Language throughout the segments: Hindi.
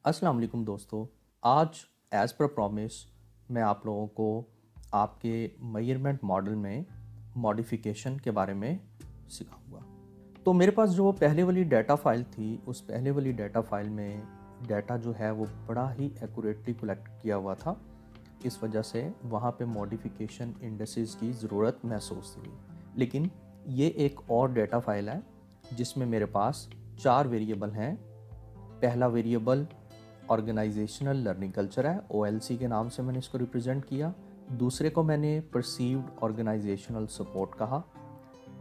अस्सलाम वालेकुम दोस्तों। आज एज़ पर प्रॉमिस मैं आप लोगों को आपके मेजरमेंट मॉडल में मॉडिफिकेशन के बारे में सिखाऊंगा। तो मेरे पास जो पहले वाली डाटा फाइल थी, उस पहले वाली डाटा फाइल में डाटा जो है वो बड़ा ही एक्यूरेटली कलेक्ट किया हुआ था। इस वजह से वहाँ पे मॉडिफिकेशन इंडेक्सेस की ज़रूरत महसूस हुई। लेकिन ये एक और डाटा फाइल है जिसमें मेरे पास 4 वेरिएबल हैं। पहला वेरिएबल ऑर्गेनाइजेशनल लर्निंग कल्चर है, OLC के नाम से मैंने इसको रिप्रेजेंट किया। दूसरे को मैंने परसीव्ड ऑर्गेनाइजेशनल सपोर्ट कहा।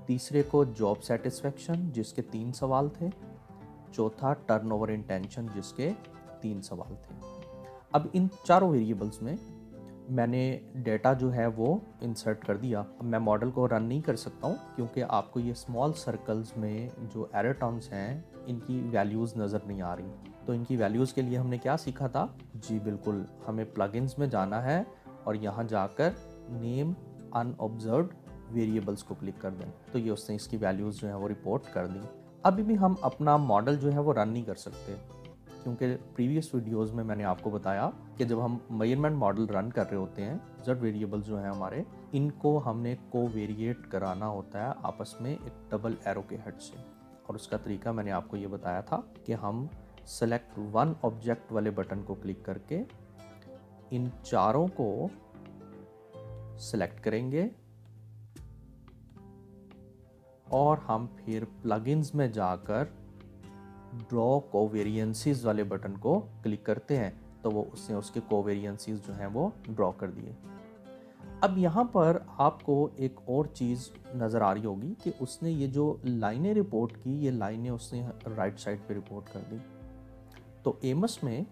तीसरे को जॉब सेटिस्फेक्शन, जिसके 3 सवाल थे। चौथा टर्नओवर इंटेंशन, जिसके 3 सवाल थे। अब इन चारों वेरिएबल्स में मैंने डेटा जो है वो इंसर्ट कर दिया। अब मैं मॉडल को रन नहीं कर सकता हूँ क्योंकि आपको ये स्मॉल सर्कल्स में जो एरर टर्म्स हैं इनकी वैल्यूज़ नज़र नहीं आ रही। तो इनकी वैल्यूज़ के लिए हमने क्या सीखा था? जी बिल्कुल, हमें प्लगइन्स में जाना है और यहाँ जाकर नेम अनऑब्जर्व्ड वेरिएबल्स को क्लिक कर दें। तो ये उसने इसकी वैल्यूज़ जो है वो रिपोर्ट कर दी। अभी भी हम अपना मॉडल जो है वो रन नहीं कर सकते क्योंकि प्रीवियस वीडियोस में मैंने आपको बताया कि जब हम मेजरमेंट मॉडल रन कर रहे होते हैं, z वेरिएबल्स जो हैं हमारे, इनको हमने कोवेरिएट कराना होता है आपस में एक डबल एरो के हेड से। और उसका तरीका मैंने आपको ये बताया था कि हम सेलेक्ट वन ऑब्जेक्ट वाले बटन को क्लिक करके इन चारों को सेलेक्ट करेंगे और हम फिर प्लगइन्स में जाकर ड्रॉ कोवेरिएंसीज वाले बटन को क्लिक करते हैं तो वो उसने उसके कोवेरिएंसीज जो हैं वो ड्रॉ कर दिए। अब यहाँ पर आपको एक और चीज़ नज़र आ रही होगी कि उसने ये जो लाइनें रिपोर्ट की, ये लाइनें उसने राइट साइड पे रिपोर्ट कर दी। तो एमएस में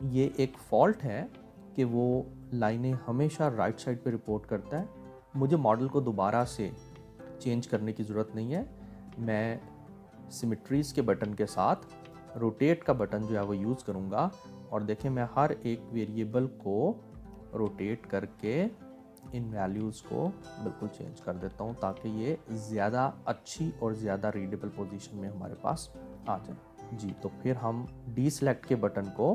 ये एक फॉल्ट है कि वो लाइनें हमेशा राइट साइड पे रिपोर्ट करता है। मुझे मॉडल को दोबारा से चेंज करने की ज़रूरत नहीं है। मैं सिमेट्रीज के बटन के साथ रोटेट का बटन जो है वो यूज़ करूँगा और देखें मैं हर एक वेरिएबल को रोटेट करके इन वैल्यूज़ को बिल्कुल चेंज कर देता हूँ ताकि ये ज़्यादा अच्छी और ज़्यादा रीडेबल पोजीशन में हमारे पास आ जाए। जी, तो फिर हम डीसेलेक्ट के बटन को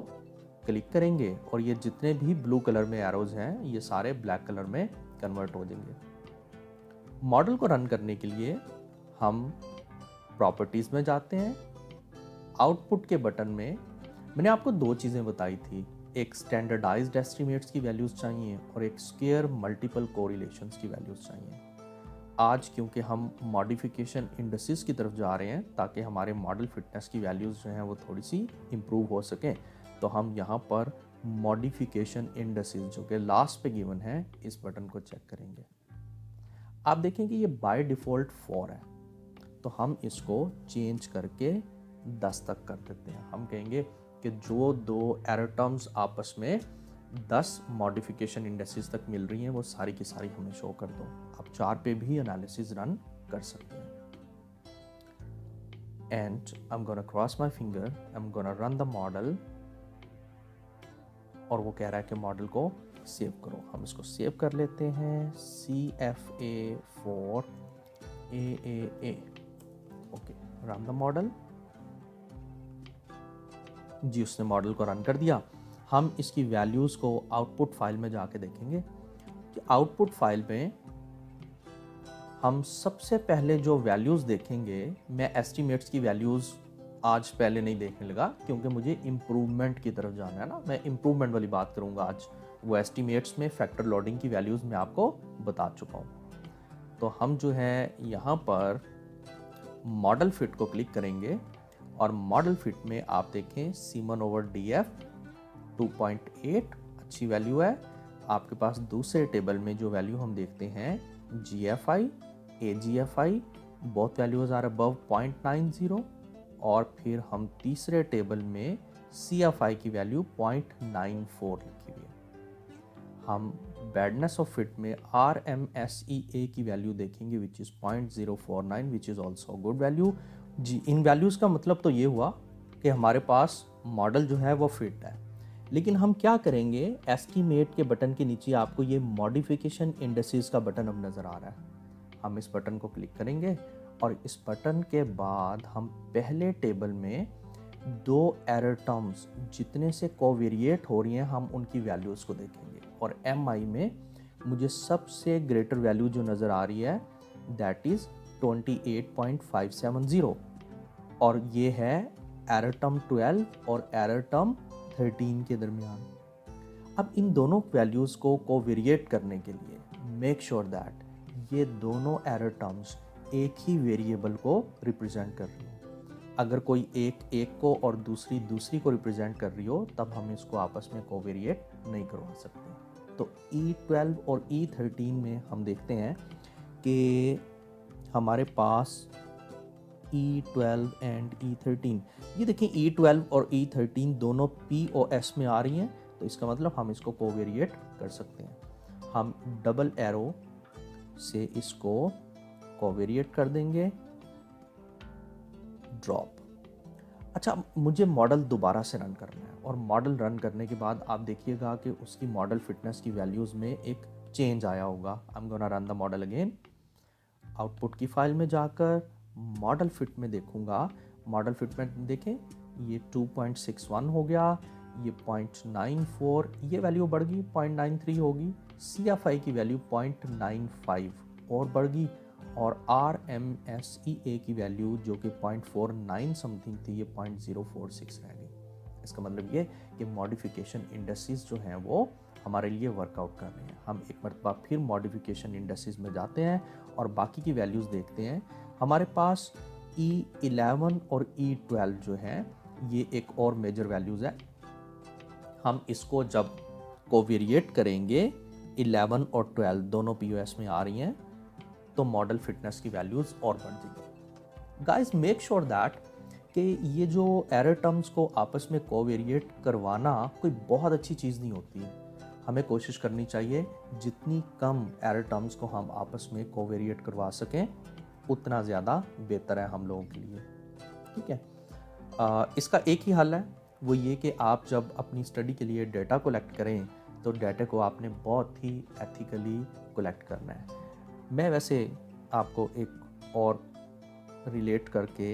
क्लिक करेंगे और ये जितने भी ब्लू कलर में एरोज हैं ये सारे ब्लैक कलर में कन्वर्ट हो जाएंगे। मॉडल को रन करने के लिए हम प्रॉपर्टीज़ में जाते हैं। आउटपुट के बटन में मैंने आपको 2 चीज़ें बताई थी, एक स्टैंडर्डाइज्ड एस्टिमेट्स की वैल्यूज़ चाहिए और एक स्क्वायर मल्टीपल कोरिलेशंस की वैल्यूज़ चाहिए। आज क्योंकि हम मॉडिफिकेशन इंडेक्सेस की तरफ जा रहे हैं ताकि हमारे मॉडल फिटनेस की वैल्यूज़ जो हैं वो थोड़ी सी इम्प्रूव हो सकें, तो हम यहाँ पर मॉडिफिकेशन इंडेक्सेस जो कि लास्ट पे गिवन है इस बटन को चेक करेंगे। आप देखें कि ये बाय डिफ़ॉल्ट 4 है, तो हम इसको चेंज करके 10 तक कर देते हैं। हम कहेंगे कि जो 2 एरर टर्म्स आपस में 10 मॉडिफिकेशन इंडेक्सेस तक मिल रही हैं वो सारी की सारी हमें शो कर दो। आप 4 पे भी एनालिसिस रन कर सकते हैं। And I am gonna cross my finger, I am gonna run the model और वो कह रहा है कि मॉडल को सेव करो। हम इसको सेव कर लेते हैं, CFA4 AAA। Okay, run the model. जी, उसने मॉडल को रन कर दिया। हम इसकी वैल्यूज़ को आउटपुट फाइल में जाके देखेंगे कि आउटपुट फाइल में हम सबसे पहले जो वैल्यूज़ देखेंगे, मैं एस्टिमेट्स की वैल्यूज़ आज पहले नहीं देखने लगा क्योंकि मुझे इम्प्रूवमेंट की तरफ जाना है ना। मैं इम्प्रूवमेंट वाली बात करूँगा आज। वो एस्टिमेट्स में फैक्टर लोडिंग की वैल्यूज़ मैं आपको बता चुका हूँ। तो हम जो है यहाँ पर मॉडल फिट को क्लिक करेंगे और मॉडल फिट में आप देखें Siemens/DF 2.8 अच्छी वैल्यू है। आपके पास दूसरे टेबल में जो वैल्यू हम देखते हैं GFI, AGFI, both values are above 0.90 और फिर हम तीसरे टेबल में CFI की वैल्यू 0.94 लिखी हुई है। हम बैडनेस ऑफ फिट में RMSEA की वैल्यू देखेंगे which is 0.049 which is also good value. जी, इन वैल्यूज़ का मतलब तो ये हुआ कि हमारे पास मॉडल जो है वो फिट है। लेकिन हम क्या करेंगे, एस्टीमेट के बटन के नीचे आपको ये मॉडिफिकेशन इंडेक्सेस का बटन अब नज़र आ रहा है। हम इस बटन को क्लिक करेंगे और इस बटन के बाद हम पहले टेबल में दो एरर टर्म्स जितने से कोवेरिएट हो रही हैं हम उनकी वैल्यूज़ को देखेंगे, और mi में मुझे सबसे ग्रेटर वैल्यू जो नज़र आ रही है दैट इज़ 28.570, और ये है एरर टर्म 12 और एरर टर्म 13 के दरमियान। अब इन दोनों वैल्यूज़ को कोवेरिएट करने के लिए मेक श्योर दैट ये दोनों एरर टर्म्स एक ही वेरिएबल को रिप्रेजेंट कर रही हो। अगर कोई एक को और दूसरी को रिप्रेजेंट कर रही हो तब हम इसको आपस में कोवेरिएट नहीं करवा सकते। तो E12 और E13 में हम देखते हैं कि हमारे पास E12 एंड E13, ये देखें E12 और E13 दोनों P और S में आ रही हैं, तो इसका मतलब हम इसको कोवेरिएट कर सकते हैं। हम डबल एरो से इसको कोवेरिएट कर देंगे, ड्रॉप। अच्छा, मुझे मॉडल दोबारा से रन करना है, और मॉडल रन करने के बाद आप देखिएगा कि उसकी मॉडल फिटनेस की वैल्यूज़ में एक चेंज आया होगा। I am gonna run the model again. Output की फाइल में जाकर मॉडल फिट में देखूंगा, मॉडल फिट में देखें ये 2.61 हो गया, ये 0.94, ये वैल्यू बढ़ गई 0.93 होगी, CFI की वैल्यू 0.95 और बढ़ गई, और RMSEA की वैल्यू जो कि 0.49 समथिंग थी ये 0.046 रह गई। इसका मतलब ये कि मॉडिफिकेशन इंडेक्सेस जो हैं वो हमारे लिए वर्कआउट कर रहे हैं। हम एक मरतबा फिर मॉडिफिकेशन इंडेक्सेस में जाते हैं और बाकी की वैल्यूज़ देखते हैं। हमारे पास E11 और E12 जो हैं ये एक और मेजर वैल्यूज़ है। हम इसको जब कोवेरिएट करेंगे 11 और 12 दोनों POS में आ रही हैं तो मॉडल फिटनेस की वैल्यूज़ और बढ़ जाएगी। गाइस मेक श्योर दैट कि ये जो एरर टर्म्स को आपस में कोवेरिएट करवाना कोई बहुत अच्छी चीज़ नहीं होती है। हमें कोशिश करनी चाहिए जितनी कम एरर टर्म्स को हम आपस में कोवेरिएट करवा सकें उतना ज़्यादा बेहतर है हम लोगों के लिए, ठीक है। इसका एक ही हल है, वो ये कि आप जब अपनी स्टडी के लिए डेटा कलेक्ट करें तो डेटा को आपने बहुत ही एथिकली कलेक्ट करना है। मैं वैसे आपको एक और रिलेट करके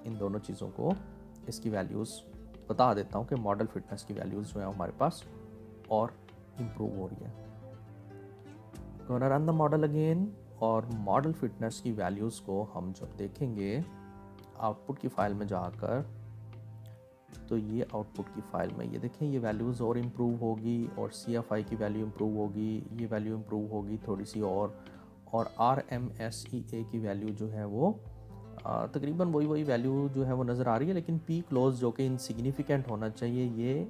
इन दोनों चीज़ों को इसकी वैल्यूज़ बता देता हूँ कि मॉडल फिटनेस की वैल्यूज़ जो है हमारे पास और इम्प्रूव हो रही है। Gonna run the model again, और मॉडल फिटनेस की वैल्यूज़ को हम जब देखेंगे आउटपुट की फ़ाइल में जाकर, तो ये आउटपुट की फ़ाइल में ये देखें ये वैल्यूज़ और इम्प्रूव होगी, और CFI की वैल्यू इम्प्रूव होगी, ये वैल्यू इम्प्रूव होगी थोड़ी सी और RMSEA की वैल्यू जो है वो तकरीबन वही वैल्यू जो है वो नज़र आ रही है, लेकिन P क्लोज जो कि इनसिग्निफिकेंट होना चाहिए ये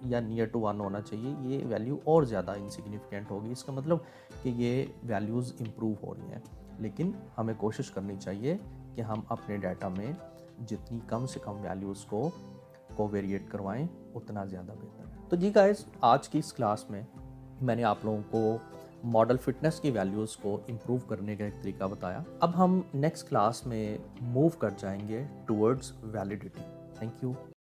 या नियर टू 1 होना चाहिए, ये वैल्यू और ज़्यादा इनसिग्निफिकेंट होगी। इसका मतलब कि ये वैल्यूज़ इम्प्रूव हो रही हैं, लेकिन हमें कोशिश करनी चाहिए कि हम अपने डाटा में जितनी कम से कम वैल्यूज़ को कोवेरिएट करवाएं उतना ज़्यादा बेहतर है। तो जी गाइस, आज की इस क्लास में मैंने आप लोगों को मॉडल फिटनेस की वैल्यूज़ को इम्प्रूव करने का एक तरीका बताया। अब हम नेक्स्ट क्लास में मूव कर जाएंगे टुवर्ड्स वैलिडिटी। Thank you.